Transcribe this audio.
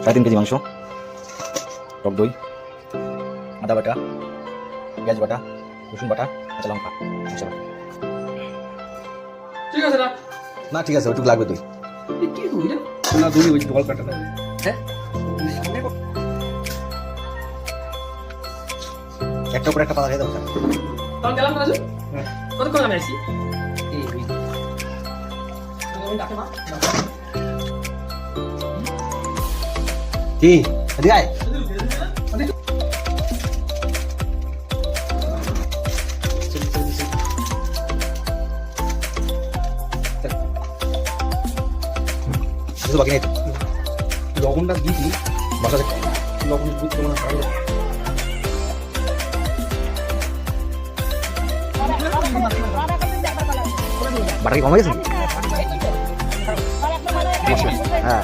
3.5 KG মাংস, টক দই, আদা বাটা, পেঁয়াজ বাটা, রসুন বাটা, কাঁচা লঙ্কা, মশলা বাটা। ঠিক আছে রাখ। না ঠিক আছে, ওইটুকু লাগবে। তুই কি তুই না দুই ওই জল কাটা দাও। হ্যাঁ একটা উপরে একটা পাতা খেয়ে দাও। তখন গেলাম না কতক্ষণ আমি আসছি কি এদিকে আয়। কিছু বাকি নেই তো? লবণটা দিয়েছি মশলা লবণ বুঝতে মনে হয় বাটা কি কমে গেছে? হ্যাঁ